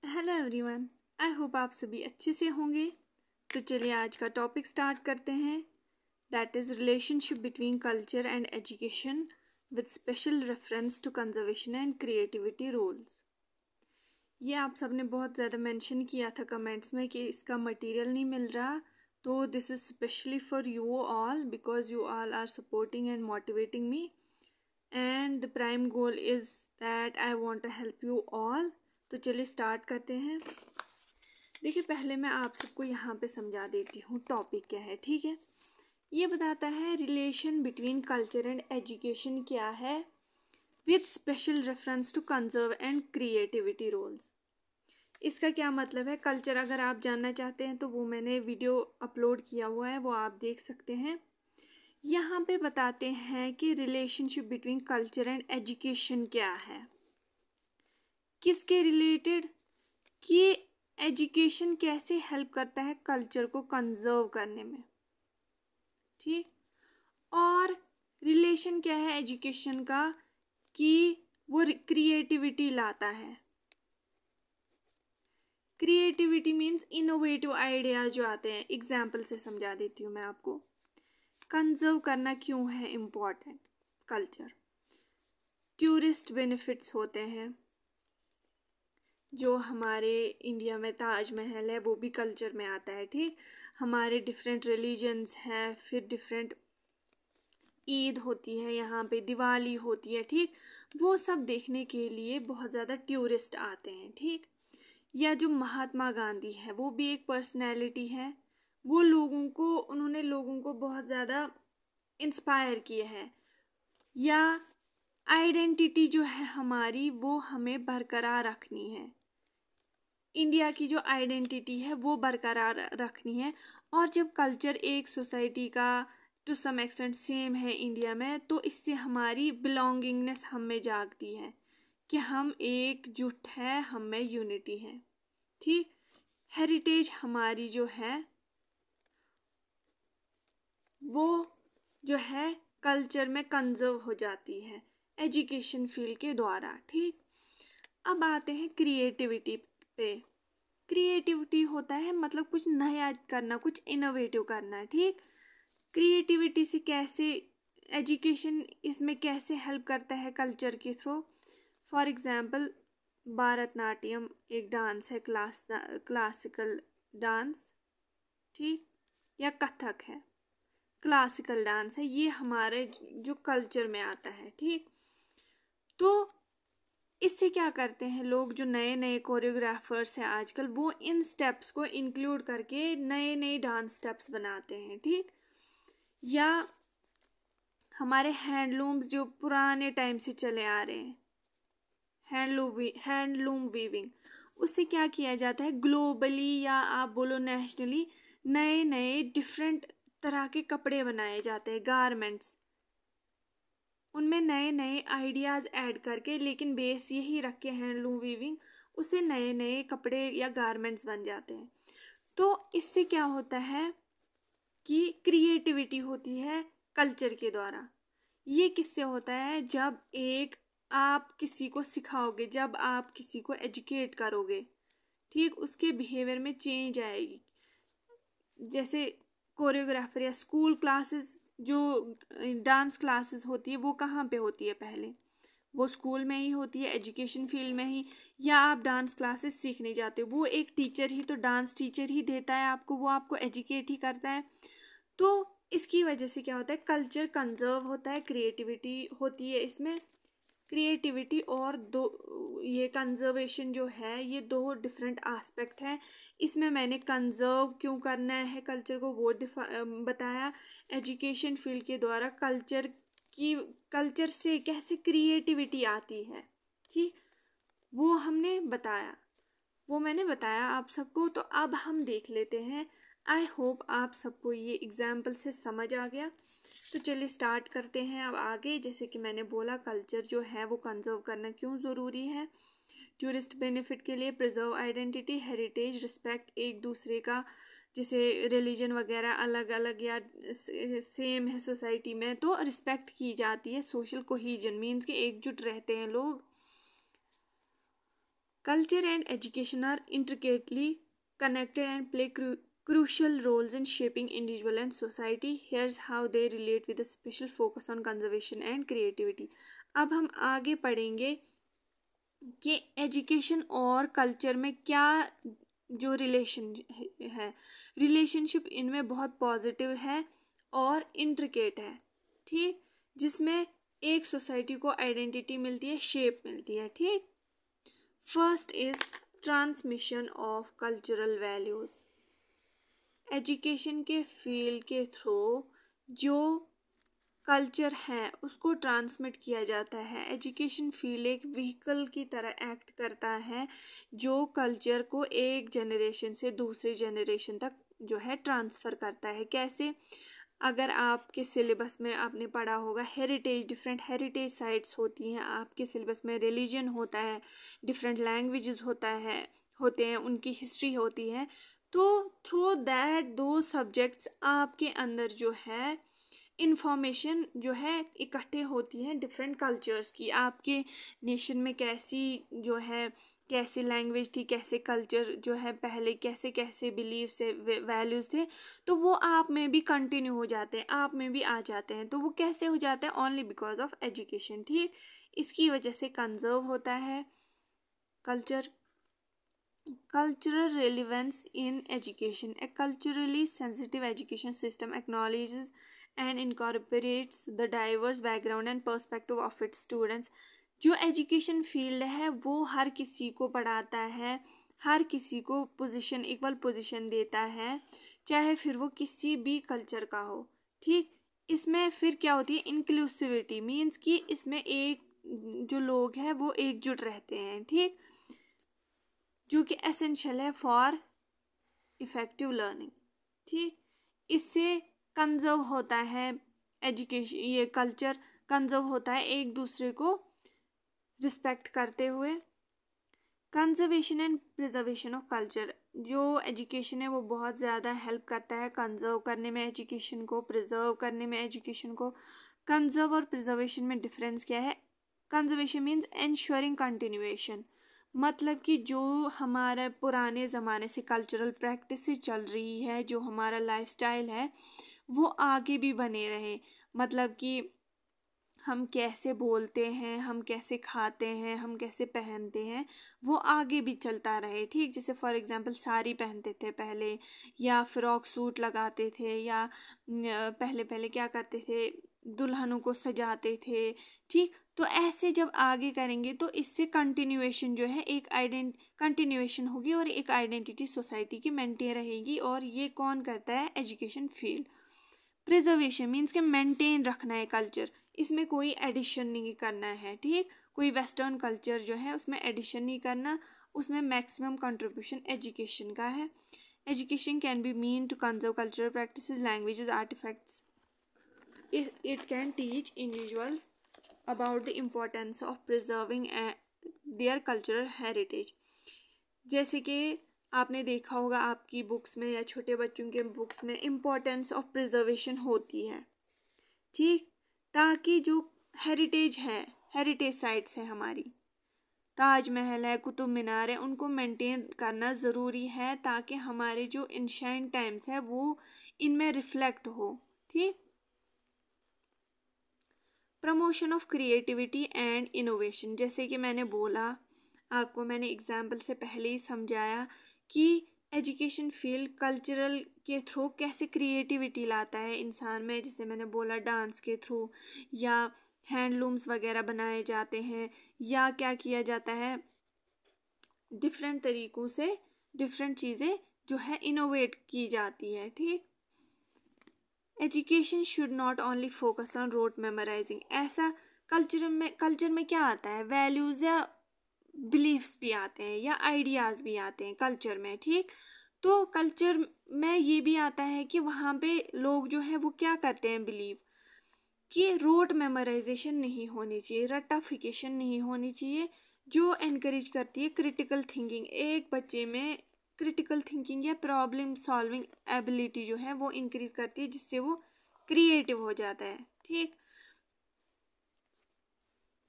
Hello everyone, I hope आप सभी अच्छे से होंगे। तो चलिए आज का टॉपिक स्टार्ट करते हैं। That is relationship between culture and education with special reference to conservation and creativity roles. ये आप सबने बहुत ज़्यादा मेंशन किया था कमेंट्स में कि इसका मटेरियल नहीं मिल रहा, तो this is specially for you all because you all are supporting and motivating me and the prime goal is that I want to help you all. तो चलिए स्टार्ट करते हैं। देखिए पहले मैं आप सबको यहाँ पे समझा देती हूँ टॉपिक क्या है, ठीक है। ये बताता है relation between culture and education क्या है with special reference to conserve and creativity roles. इसका क्या मतलब है? कल्चर अगर आप जानना चाहते हैं तो वो मैंने वीडियो अपलोड किया हुआ है, वो आप देख सकते हैं। यहाँ पे बताते हैं कि relationship between culture and education क्या है, किसके रिलेटेड, कि एजुकेशन कैसे हेल्प करता है कल्चर को कंजर्व करने में, ठीक। और रिलेशन क्या है एजुकेशन का, कि वो क्रिएटिविटी लाता है। क्रिएटिविटी मीन्स इनोवेटिव आइडियाज जो आते हैं। एग्जाम्पल से समझा देती हूँ मैं आपको। कंजर्व करना क्यों है इम्पोर्टेंट? कल्चर, टूरिस्ट बेनिफिट्स होते हैं। जो हमारे इंडिया में ताजमहल है वो भी कल्चर में आता है, ठीक। हमारे डिफरेंट रिलीजन्स हैं, फिर डिफरेंट ईद होती है, यहाँ पे दिवाली होती है, ठीक। वो सब देखने के लिए बहुत ज़्यादा टूरिस्ट आते हैं, ठीक। या जो महात्मा गांधी है वो भी एक पर्सनैलिटी है। वो उन्होंने लोगों को बहुत ज़्यादा इंस्पायर किया है। या आइडेंटिटी जो है हमारी वो हमें बरकरार रखनी है। इंडिया की जो आइडेंटिटी है वो बरकरार रखनी है। और जब कल्चर एक सोसाइटी का टू सम एक्सटेंट सेम है इंडिया में, तो इससे हमारी बिलोंगिंगनेस हम में जागती है कि हम एकजुट है, हम में यूनिटी है, ठीक। हेरिटेज हमारी जो है वो जो है कल्चर में कंजर्व हो जाती है एजुकेशन फील्ड के द्वारा, ठीक। अब आते हैं क्रिएटिविटी पे। क्रिएटिविटी होता है मतलब कुछ नया करना, कुछ इनोवेटिव करना, ठीक। क्रिएटिविटी से कैसे एजुकेशन इसमें कैसे हेल्प करता है कल्चर के थ्रू? फॉर एग्जांपल भारतनाट्यम एक डांस है, क्लासिकल डांस, ठीक। या कथक है, क्लासिकल डांस है। ये हमारे जो कल्चर में आता है, ठीक। तो इससे क्या करते हैं लोग, जो नए नए कोरियोग्राफर्स हैं आजकल, वो इन स्टेप्स को इंक्लूड करके नए नए डांस स्टेप्स बनाते हैं, ठीक। या हमारे हैंडलूम्स जो पुराने टाइम से चले आ रहे हैं, हैंडलूम वीविंग, उससे क्या किया जाता है ग्लोबली या आप बोलो नेशनली, नए नए डिफरेंट तरह के कपड़े बनाए जाते हैं, गारमेंट्स। उनमें नए नए आइडियाज़ ऐड करके, लेकिन बेस यही रख के हैंडलूम वीविंग, उससे नए नए कपड़े या गारमेंट्स बन जाते हैं। तो इससे क्या होता है कि क्रिएटिविटी होती है कल्चर के द्वारा। ये किससे होता है? जब आप किसी को सिखाओगे, जब आप किसी को एजुकेट करोगे, ठीक, उसके बिहेवियर में चेंज आएगी। जैसे कोरियोग्राफर या स्कूल क्लासेस, जो डांस क्लासेस होती है वो कहाँ पे होती है? पहले वो स्कूल में ही होती है, एजुकेशन फील्ड में ही। या आप डांस क्लासेस सीखने जाते हो, वो एक टीचर ही तो डांस टीचर ही देता है आपको, वो आपको एजुकेट ही करता है। तो इसकी वजह से क्या होता है, कल्चर कंजर्व होता है, क्रिएटिविटी होती है इसमें। क्रिएटिविटी और दो, ये कंजर्वेशन जो है, ये दो डिफरेंट एस्पेक्ट हैं। इसमें मैंने कंजर्व क्यों करना है कल्चर को वो बताया। एजुकेशन फील्ड के द्वारा कल्चर से कैसे क्रिएटिविटी आती है, ठीक, वो मैंने बताया आप सबको। तो अब हम देख लेते हैं। आई होप आप सबको ये एग्जाम्पल से समझ आ गया। तो चलिए स्टार्ट करते हैं अब आगे। जैसे कि मैंने बोला, कल्चर जो है वो कंजर्व करना क्यों ज़रूरी है? टूरिस्ट बेनिफिट के लिए, प्रिजर्व आइडेंटिटी, हेरिटेज, रिस्पेक्ट एक दूसरे का, जैसे रिलीजन वगैरह अलग अलग या सेम है सोसाइटी में तो रिस्पेक्ट की जाती है। सोशल कोहीजन मीन्स कि एकजुट रहते हैं लोग। Culture and education are intricately connected and play crucial roles in shaping individual and society. Here's how they relate with a special focus on conservation and creativity. अब हम आगे पढ़ेंगे कि एजुकेशन और कल्चर में क्या जो रिलेशन है, रिलेशनशिप इनमें बहुत पॉजिटिव है और इंट्रिकेट है, ठीक, जिसमें एक सोसाइटी को आइडेंटिटी मिलती है, शेप मिलती है, ठीक। First is transmission of cultural values. Education के फील्ड के थ्रू जो कल्चर है उसको ट्रांसमिट किया जाता है। एजुकेशन फील्ड एक व्हीकल की तरह एक्ट करता है जो कल्चर को एक जनरेशन से दूसरे जनरेशन तक जो है ट्रांसफ़र करता है। कैसे? अगर आपके सिलेबस में आपने पढ़ा होगा हेरिटेज, डिफरेंट हेरिटेज साइट्स होती हैं आपके सिलेबस में, रिलीजन होता है, डिफरेंट लैंग्वेजेस होते हैं, उनकी हिस्ट्री होती है। तो थ्रू दैट दो सब्जेक्ट्स आपके अंदर जो है इंफॉर्मेशन जो है इकट्ठे होती हैं डिफरेंट कल्चर्स की। आपके नेशन में कैसी जो है कैसे लैंग्वेज थी, कैसे कल्चर जो है पहले कैसे कैसे बिलीव से वैल्यूज़ थे, तो वो आप में भी कंटिन्यू हो जाते हैं, आप में भी आ जाते हैं। तो वो कैसे हो जाता है? ओनली बिकॉज ऑफ एजुकेशन, ठीक। इसकी वजह से कंजर्व होता है culture. Cultural relevance in education. A culturally sensitive education system acknowledges and incorporates the diverse background and perspective of its students. जो एजुकेशन फील्ड है वो हर किसी को पढ़ाता है, हर किसी को पोजीशन, इक्वल पोजीशन देता है, चाहे फिर वो किसी भी कल्चर का हो, ठीक। इसमें फिर क्या होती है? इंक्लूसिविटी मीन्स कि इसमें एक जो लोग हैं वो एकजुट रहते हैं, ठीक, जो कि एसेंशियल है फॉर इफेक्टिव लर्निंग, ठीक। इससे कंजर्व होता है एजुकेशन, ये कल्चर कंजर्व होता है एक दूसरे को रिस्पेक्ट करते हुए। Conservation and preservation of culture, जो एजुकेशन है वो बहुत ज़्यादा हेल्प करता है कंजर्व करने में एजुकेशन को, प्रिजर्व करने में एजुकेशन को। कंजर्व और प्रिजर्वेशन में डिफरेंस क्या है? कंजर्वेशन मीन्स एंश्योरिंग कंटिन्यूएशन, मतलब कि जो हमारा पुराने ज़माने से कल्चरल प्रैक्टिसेस चल रही है, जो हमारा लाइफस्टाइल है वो आगे भी बने रहे। मतलब कि हम कैसे बोलते हैं, हम कैसे खाते हैं, हम कैसे पहनते हैं, वो आगे भी चलता रहे, ठीक। जैसे फॉर एग्जांपल साड़ी पहनते थे पहले, या फ्रॉक सूट लगाते थे, या पहले पहले क्या करते थे, दुल्हनों को सजाते थे, ठीक। तो ऐसे जब आगे करेंगे तो इससे कंटिन्यूएशन जो है एक कंटिन्यूएशन होगी और एक आइडेंटिटी सोसाइटी की मेंटेन रहेगी। और ये कौन करता है? Education field. प्रिजर्वेशन मीन्स के मेंटेन रखना है कल्चर, इसमें कोई एडिशन नहीं करना है, ठीक। कोई वेस्टर्न कल्चर जो है उसमें एडिशन नहीं करना, उसमें मैक्सिमम कंट्रीब्यूशन एजुकेशन का है। Education can be mean to conserve cultural practices, languages, artefacts. It can teach individuals about the importance of preserving their cultural heritage. जैसे कि आपने देखा होगा आपकी बुक्स में या छोटे बच्चों के बुक्स में इम्पोर्टेंस ऑफ प्रिजर्वेशन होती है, ठीक, ताकि जो हेरिटेज है, हेरिटेज साइट्स है हमारी, ताजमहल है, कुतुब मीनार है, उनको मेंटेन करना ज़रूरी है ताकि हमारे जो एंशिएंट टाइम्स है वो इनमें रिफ्लेक्ट हो, ठीक। Promotion of creativity and innovation, जैसे कि मैंने बोला आपको, मैंने एग्जाम्पल से पहले ही समझाया कि एजुकेशन फील्ड कल्चरल के थ्रू कैसे क्रिएटिविटी लाता है इंसान में। जैसे मैंने बोला डांस के थ्रू, या हैंडलूम्स वगैरह बनाए जाते हैं, या क्या किया जाता है, डिफरेंट तरीक़ों से डिफरेंट चीज़ें जो है इनोवेट की जाती है, ठीक। Education should not only focus on rote memorising. ऐसा कल्चर में क्या आता है? वैल्यूज़ या बिलीफ्स भी आते हैं या आइडियाज़ भी आते हैं कल्चर में, ठीक। तो कल्चर में ये भी आता है कि वहाँ पे लोग जो है वो क्या करते हैं, बिलीव कि रोट मेमोराइजेशन नहीं होनी चाहिए, रट्टाफिकेशन नहीं होनी चाहिए, जो एनकरेज करती है क्रिटिकल थिंकिंग। एक बच्चे में क्रिटिकल थिंकिंग या प्रॉब्लम सॉल्विंग एबिलिटी जो है वो इंक्रीज करती है, जिससे वो क्रिएटिव हो जाता है, ठीक।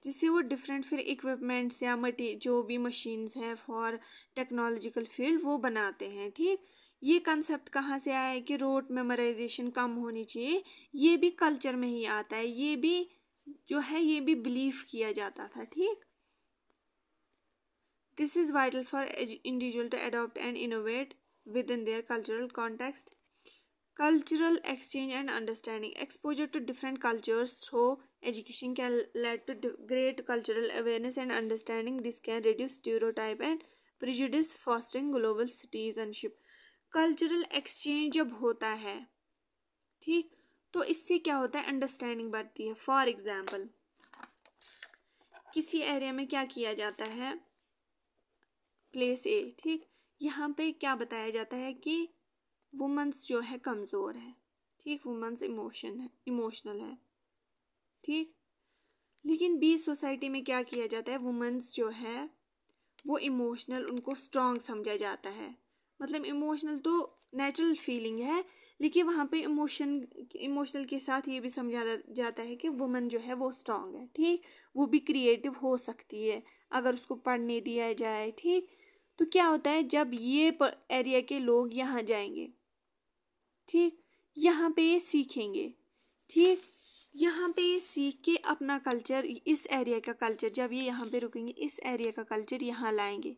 जिससे वो डिफरेंट फिर इक्विपमेंट्स या जो भी मशीन्स हैं फॉर टेक्नोलॉजिकल फील्ड वो बनाते हैं। ठीक, ये कंसेप्ट कहाँ से आया है कि रोट मेमोराइजेशन कम होनी चाहिए, ये भी कल्चर में ही आता है, ये भी जो है ये भी बिलीव किया जाता था। ठीक, this is vital for individual to adopt and innovate within their cultural context. Cultural exchange and understanding. Exposure to different cultures through education can lead to great cultural awareness and understanding. This can reduce stereotype and prejudice, fostering global citizenship. Cultural exchange जब होता है, ठीक, तो इससे क्या होता है, understanding बढ़ती है। फॉर एग्जाम्पल, किसी एरिया में क्या किया जाता है, प्लेस ए, ठीक, यहाँ पे क्या बताया जाता है कि वुमेन्स जो है कमज़ोर है। ठीक, वुमेन्स इमोशनल है। ठीक, लेकिन बी सोसाइटी में क्या किया जाता है, वुमेन्स जो है वो इमोशनल, उनको स्ट्रॉन्ग समझा जाता है। मतलब इमोशनल तो नेचुरल फीलिंग है, लेकिन वहाँ पे इमोशनल के साथ ये भी समझा जाता है कि वुमेन जो है वो स्ट्रॉन्ग है। ठीक, वो भी क्रिएटिव हो सकती है अगर उसको पढ़ने दिया जाए। ठीक, तो क्या होता है, जब ये एरिया के लोग यहाँ जाएंगे, ठीक, यहाँ पे ये सीखेंगे। ठीक, यहाँ पे ये सीख के अपना कल्चर, इस एरिया का कल्चर, जब ये यहाँ पे रुकेंगे इस एरिया का कल्चर यहाँ लाएंगे।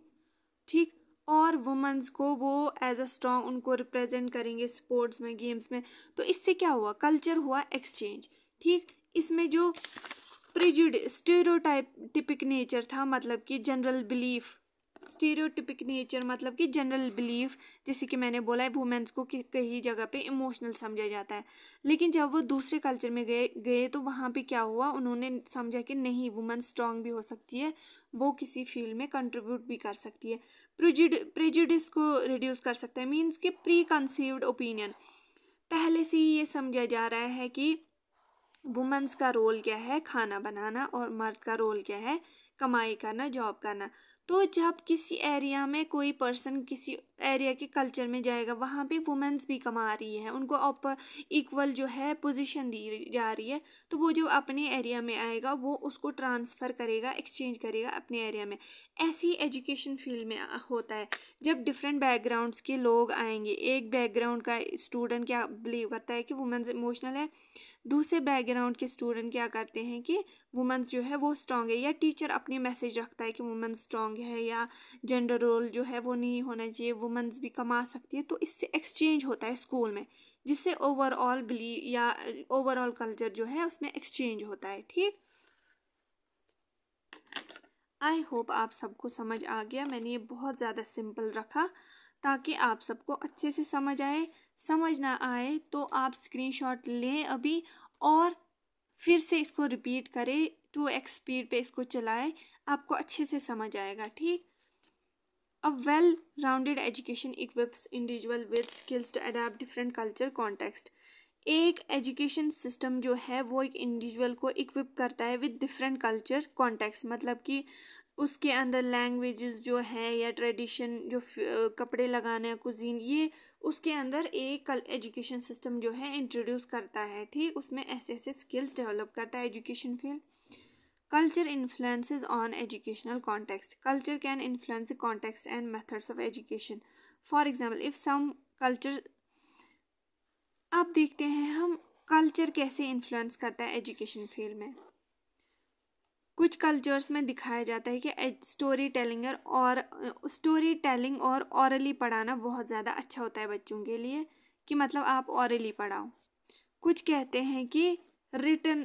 ठीक, और वुमेन्स को वो एज अ स्ट्रॉन्ग उनको रिप्रेजेंट करेंगे स्पोर्ट्स में, गेम्स में। तो इससे क्या हुआ, कल्चर हुआ एक्सचेंज। ठीक, इसमें जो स्टेरियोटाइपिक नेचर था, मतलब कि जनरल बिलीफ, स्टीरियोटिपिक नेचर मतलब कि जनरल बिलीफ, जैसे कि मैंने बोला है वुमेन्स को कई जगह पे इमोशनल समझा जाता है, लेकिन जब वो दूसरे कल्चर में गए तो वहाँ पे क्या हुआ, उन्होंने समझा कि नहीं, वुमेन स्ट्रांग भी हो सकती है, वो किसी फील्ड में कंट्रीब्यूट भी कर सकती है, प्रेजुडिस को रिड्यूस कर सकता है। मीन्स कि प्री कंसीव्ड ओपिनियन, पहले से ही ये समझा जा रहा है कि वुमेन्स का रोल क्या है, खाना बनाना, और मर्द का रोल क्या है, कमाई करना, जॉब करना। तो जब किसी एरिया में कोई पर्सन किसी एरिया के कल्चर में जाएगा, वहाँ पे वुमेन्स भी कमा रही है, उनको इक्वल जो है पोजीशन दी जा रही है, तो वो जो अपने एरिया में आएगा वो उसको ट्रांसफ़र करेगा, एक्सचेंज करेगा अपने एरिया में। ऐसी एजुकेशन फील्ड में होता है, जब डिफरेंट बैकग्राउंड्स के लोग आएंगे। एक बैकग्राउंड का स्टूडेंट क्या बिलीव करता है कि वुमेन्स इमोशनल है, दूसरे बैकग्राउंड के स्टूडेंट क्या करते हैं कि वुमेन्स जो है वो स्ट्रांग है, या टीचर अपनी मैसेज रखता है कि वुमेन्स स्ट्रांग है, या जेंडर रोल जो है वो नहीं होना चाहिए, वुमेन्स भी कमा सकती है। तो इससे एक्सचेंज होता है स्कूल में, जिससे ओवरऑल बिलीव या ओवरऑल कल्चर जो है उसमें एक्सचेंज होता है। ठीक, आई होप आप सबको समझ आ गया। मैंने ये बहुत ज़्यादा सिंपल रखा ताकि आप सबको अच्छे से समझ आए। समझ ना आए तो आप स्क्रीनशॉट लें अभी, और फिर से इसको रिपीट करें, 2x स्पीड पे इसको चलाएं, आपको अच्छे से समझ आएगा। ठीक, a well rounded education equips individual with skills to adapt different culture context. एक एजुकेशन सिस्टम जो है वो एक इंडिविजुअल को इक्विप करता है विद डिफरेंट कल्चर कॉन्टेक्स्ट, मतलब कि उसके अंदर लैंग्वेजेस जो है या ट्रेडिशन, जो कपड़े लगाने, कुजीन, ये उसके अंदर एक एजुकेशन सिस्टम जो है इंट्रोड्यूस करता है। ठीक, उसमें ऐसे ऐसे स्किल्स डेवलप करता है education field. Culture influences on educational context. Culture can influence the context and methods of education. For example, if some culture, अब देखते हैं हम कल्चर कैसे इन्फ्लुएंस करता है एजुकेशन फील्ड में। कुछ कल्चर्स में दिखाया जाता है कि स्टोरी टेलिंग और ऑरली पढ़ाना बहुत ज़्यादा अच्छा होता है बच्चों के लिए, कि मतलब आप ऑरली पढ़ाओ। कुछ कहते हैं कि रिटन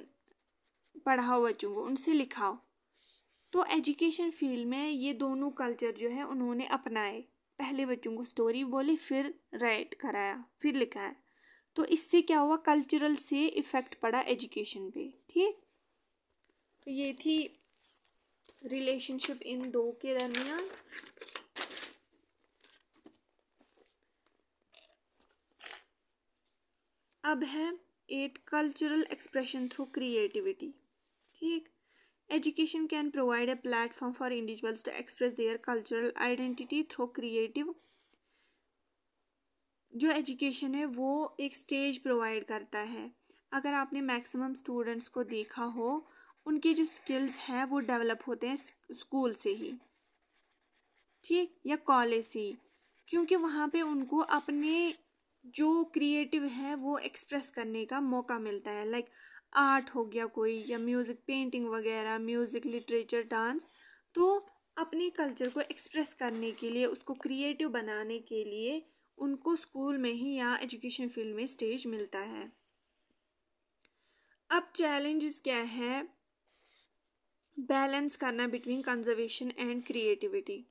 पढ़ाओ बच्चों को, उनसे लिखाओ। तो एजुकेशन फील्ड में ये दोनों कल्चर जो है उन्होंने अपनाए, पहले बच्चों को स्टोरी बोली, फिर राइट कराया, फिर लिखाया। तो इससे क्या हुआ, कल्चरल से इफेक्ट पड़ा एजुकेशन पे। ठीक, तो ये थी रिलेशनशिप इन दो के दरमियान। अब है 8 कल्चरल एक्सप्रेशन थ्रू क्रिएटिविटी। ठीक, education can provide a platform for individuals to express their cultural identity through creative. जो एजुकेशन है वो एक स्टेज प्रोवाइड करता है। अगर आपने मैक्सिमम स्टूडेंट्स को देखा हो, उनके जो स्किल्स हैं वो डेवलप होते हैं स्कूल से ही, ठीक, या कॉलेज से ही, क्योंकि वहाँ पे उनको अपने जो क्रिएटिव है वो एक्सप्रेस करने का मौका मिलता है। लाइक आर्ट हो गया कोई, या म्यूज़िक, पेंटिंग वगैरह, म्यूज़िक, लिटरेचर, डांस। तो अपने कल्चर को एक्सप्रेस करने के लिए, उसको क्रिएटिव बनाने के लिए उनको स्कूल में ही या एजुकेशन फील्ड में स्टेज मिलता है। अब चैलेंजेस क्या है? बैलेंस करना बिटवीन कंजर्वेशन एंड क्रिएटिविटी।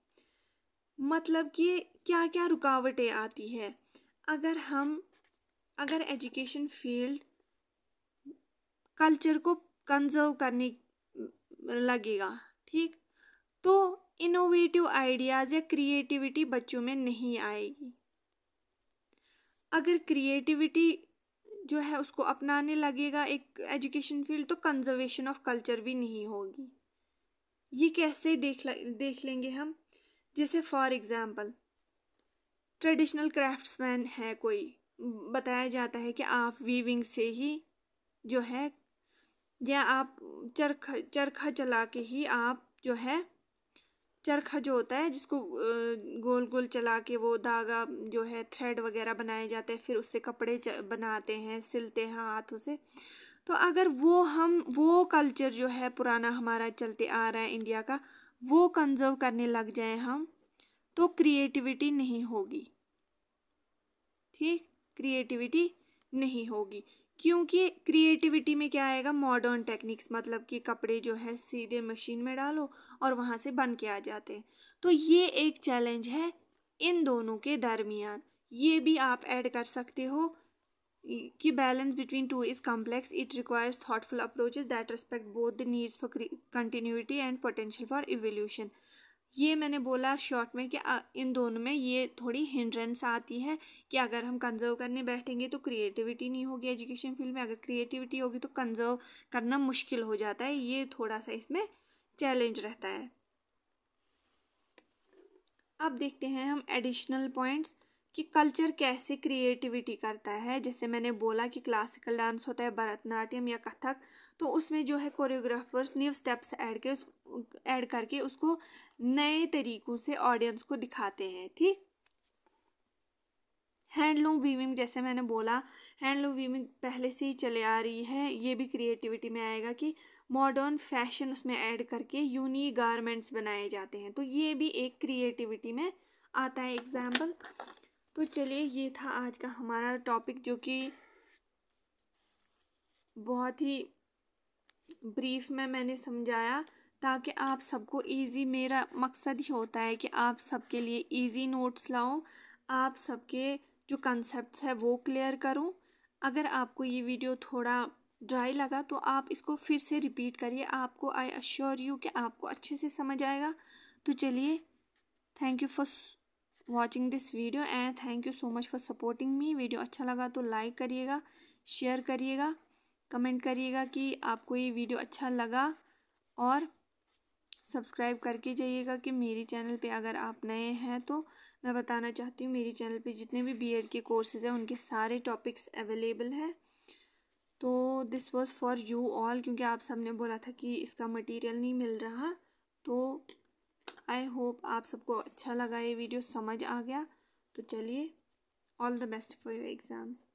मतलब कि क्या क्या रुकावटें आती है अगर एजुकेशन फील्ड कल्चर को कंजर्व करने लगेगा, ठीक, तो इनोवेटिव आइडियाज़ या क्रिएटिविटी बच्चों में नहीं आएगी। अगर क्रिएटिविटी जो है उसको अपनाने लगेगा एक एजुकेशन फील्ड, तो कंजर्वेशन ऑफ कल्चर भी नहीं होगी। ये कैसे देख लेंगे हम? जैसे फॉर एग्जाम्पल ट्रेडिशनल क्राफ्ट्समैन है कोई, बताया जाता है कि आप वीविंग से ही जो है, या आप चरखा चला के ही आप जो है, चरखा जो होता है जिसको गोल गोल चला के वो धागा जो है थ्रेड वगैरह बनाए जाते हैं, फिर उससे कपड़े बनाते हैं, सिलते हैं हाथों से। तो अगर वो कल्चर जो है पुराना हमारा चलते आ रहा है इंडिया का, वो कंजर्व करने लग जाए हम, तो क्रिएटिविटी नहीं होगी, ठीक, क्रिएटिविटी नहीं होगी। क्योंकि क्रिएटिविटी में क्या आएगा? मॉडर्न टेक्निक्स, मतलब कि कपड़े जो है सीधे मशीन में डालो और वहाँ से बन के आ जाते हैं। तो ये एक चैलेंज है इन दोनों के दरमियान। ये भी आप ऐड कर सकते हो कि balance between two is complex, it requires thoughtful approaches that respect both the needs for continuity and potential for evolution. ये मैंने बोला शॉर्ट में कि इन दोनों में ये थोड़ी हिंड्रेंस आती है कि अगर हम कंजर्व करने बैठेंगे तो क्रिएटिविटी नहीं होगी एजुकेशन फील्ड में, अगर क्रिएटिविटी होगी तो कंजर्व करना मुश्किल हो जाता है। ये थोड़ा सा इसमें चैलेंज रहता है। अब देखते हैं हम एडिशनल पॉइंट्स कि कल्चर कैसे क्रिएटिविटी करता है। जैसे मैंने बोला कि क्लासिकल डांस होता है, भरतनाट्यम या कथक, तो उसमें जो है कोरियोग्राफर्स न्यू स्टेप्स ऐड करके उसको नए तरीकों से ऑडियंस को दिखाते हैं, ठीक। हैंडलूम वीविंग, जैसे मैंने बोला हैंडलूम वीविंग पहले से ही चले आ रही है, ये भी क्रिएटिविटी में आएगा कि मॉडर्न फैशन उसमें ऐड करके यूनिक गारमेंट्स बनाए जाते हैं, तो ये भी एक क्रिएटिविटी में आता है एग्जाम्पल। तो चलिए, ये था आज का हमारा टॉपिक, जो कि बहुत ही ब्रीफ में मैंने समझाया ताकि आप सबको इजी, मेरा मकसद ही होता है कि आप सबके लिए इजी नोट्स लाऊं, आप सबके जो कंसेप्ट्स है वो क्लियर करूं। अगर आपको ये वीडियो थोड़ा ड्राई लगा तो आप इसको फिर से रिपीट करिए, आपको आई अश्योर यू कि आपको अच्छे से समझ आएगा। तो चलिए, thank you for watching this video and thank you so much for supporting me. Video अच्छा लगा तो लाइक करिएगा, शेयर करिएगा, कमेंट करिएगा कि आपको ये वीडियो अच्छा लगा, और सब्सक्राइब करके जाइएगा कि मेरी चैनल पे अगर आप नए हैं तो मैं बताना चाहती हूँ मेरी चैनल पे जितने भी बीएड के कोर्सेज़ हैं उनके सारे टॉपिक्स अवेलेबल हैं। तो this was for you all, क्योंकि आप सबने बोला था कि इसका मटेरियल नहीं मिल रहा, तो आई होप आप सबको अच्छा लगा, ये वीडियो समझ आ गया। तो चलिए, all the best for your exams.